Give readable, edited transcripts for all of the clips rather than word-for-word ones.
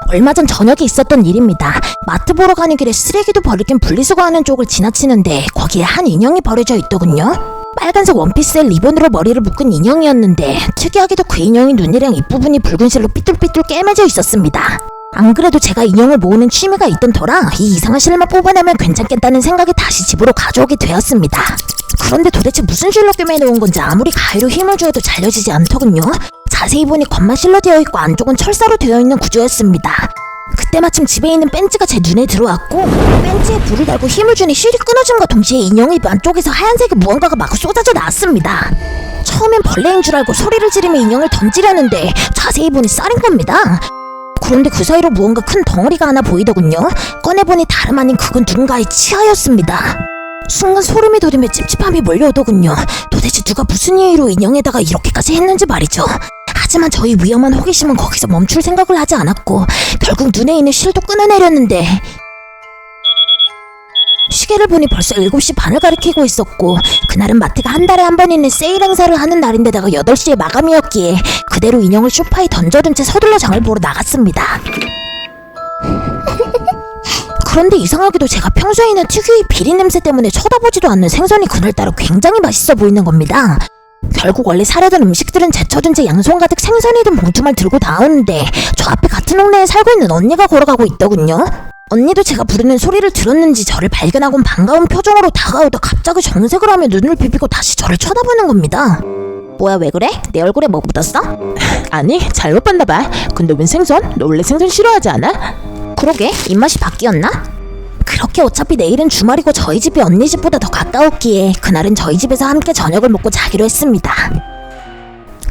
얼마 전 저녁에 있었던 일입니다. 마트 보러 가는 길에 쓰레기도 버리긴 분리수거하는 쪽을 지나치는데 거기에 한 인형이 버려져 있더군요. 빨간색 원피스에 리본으로 머리를 묶은 인형이었는데 특이하게도 그 인형의 눈이랑 입부분이 붉은 실로 삐뚤삐뚤 깨매져 있었습니다. 안 그래도 제가 인형을 모으는 취미가 있던 터라 이 이상한 실만 뽑아내면 괜찮겠다는 생각에 다시 집으로 가져오게 되었습니다. 그런데 도대체 무슨 실로 꿰매놓은 건지 아무리 가위로 힘을 주어도 잘려지지 않더군요. 자세히 보니 겉만 실로 되어 있고 안쪽은 철사로 되어 있는 구조였습니다. 그때 마침 집에 있는 벤치가 제 눈에 들어왔고 벤치에 불을 달고 힘을 주니 실이 끊어짐과 동시에 인형의 안쪽에서 하얀색의 무언가가 마구 쏟아져 나왔습니다. 처음엔 벌레인 줄 알고 소리를 지르며 인형을 던지려는데 자세히 보니 쌀인 겁니다. 그런데 그 사이로 무언가 큰 덩어리가 하나 보이더군요. 꺼내보니 다름 아닌 그건 누군가의 치아였습니다. 순간 소름이 돋으며 찝찝함이 몰려오더군요. 도대체 누가 무슨 이유로 인형에다가 이렇게까지 했는지 말이죠. 하지만 저희 위험한 호기심은 거기서 멈출 생각을 하지 않았고 결국 눈에 있는 실도 끊어내렸는데 시계를 보니 벌써 7시 반을 가리키고 있었고 그날은 마트가 한 달에 한 번 있는 세일 행사를 하는 날인데다가 8시에 마감이었기에 그대로 인형을 소파에 던져둔 채 서둘러 장을 보러 나갔습니다. 그런데 이상하게도 제가 평소에 있는 특유의 비린냄새 때문에 쳐다보지도 않는 생선이 그날따라 굉장히 맛있어 보이는 겁니다. 결국 원래 사려던 음식들은 제쳐둔 채 양손 가득 생선이 든 봉투만 들고 나오는데 저 앞에 같은 동네에 살고 있는 언니가 걸어가고 있더군요. 언니도 제가 부르는 소리를 들었는지 저를 발견하곤 반가운 표정으로 다가오다 갑자기 정색을 하며 눈을 비비고 다시 저를 쳐다보는 겁니다. 뭐야 왜 그래? 내 얼굴에 뭐 묻었어? 아니 잘못 봤나봐. 근데 웬 생선? 너 원래 생선 싫어하지 않아? 그러게 입맛이 바뀌었나? 그렇게 어차피 내일은 주말이고 저희 집이 언니 집보다 더 가까웠기에 그날은 저희 집에서 함께 저녁을 먹고 자기로 했습니다.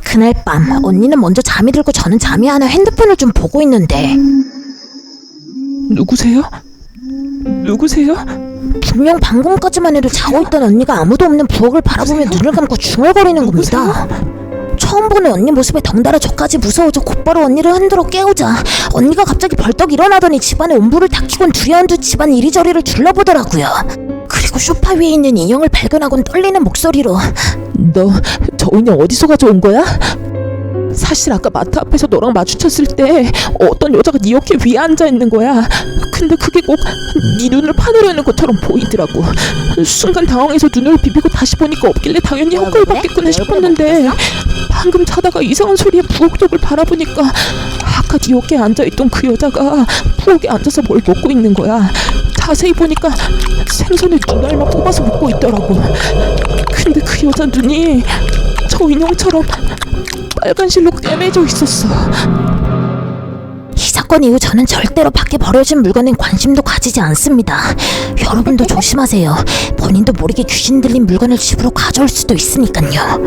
그날 밤 언니는 먼저 잠이 들고 저는 잠이 안 와 핸드폰을 좀 보고 있는데 누구세요? 누구세요? 분명 방금까지만 해도 자고 있던 언니가 아무도 없는 부엌을 바라보며 눈을 감고 중얼거리는 겁니다. 처음 보는 언니 모습에 덩달아 저까지 무서워져 곧바로 언니를 흔들어 깨우자 언니가 갑자기 벌떡 일어나더니 집안에 온불을 다 켜곤 두려운 듯 집안 이리저리를 둘러보더라고요. 그리고 소파 위에 있는 인형을 발견하곤 떨리는 목소리로 너 저 인형 어디서 가져온 거야? 사실 아까 마트 앞에서 너랑 마주쳤을 때 어떤 여자가 네 어깨 위에 앉아있는 거야. 근데 그게 꼭 네 눈을 파내려는 것처럼 보이더라고. 순간 당황해서 눈을 비비고 다시 보니까 없길래 당연히 헛걸 받겠구나 싶었는데 방금 자다가 이상한 소리에 부엌 쪽을 바라보니까 아까 네 어깨에 앉아있던 그 여자가 부엌에 앉아서 뭘 먹고 있는 거야. 자세히 보니까 생선을 눈알만 뽑아서 먹고 있더라고. 근데 그 여자 눈이 저 인형처럼 빨간 실로 꿰매져 있었어. 이 사건 이후 저는 절대로 밖에 버려진 물건엔 관심도 가지지 않습니다. 여러분도 조심하세요. 본인도 모르게 귀신 들린 물건을 집으로 가져올 수도 있으니까요.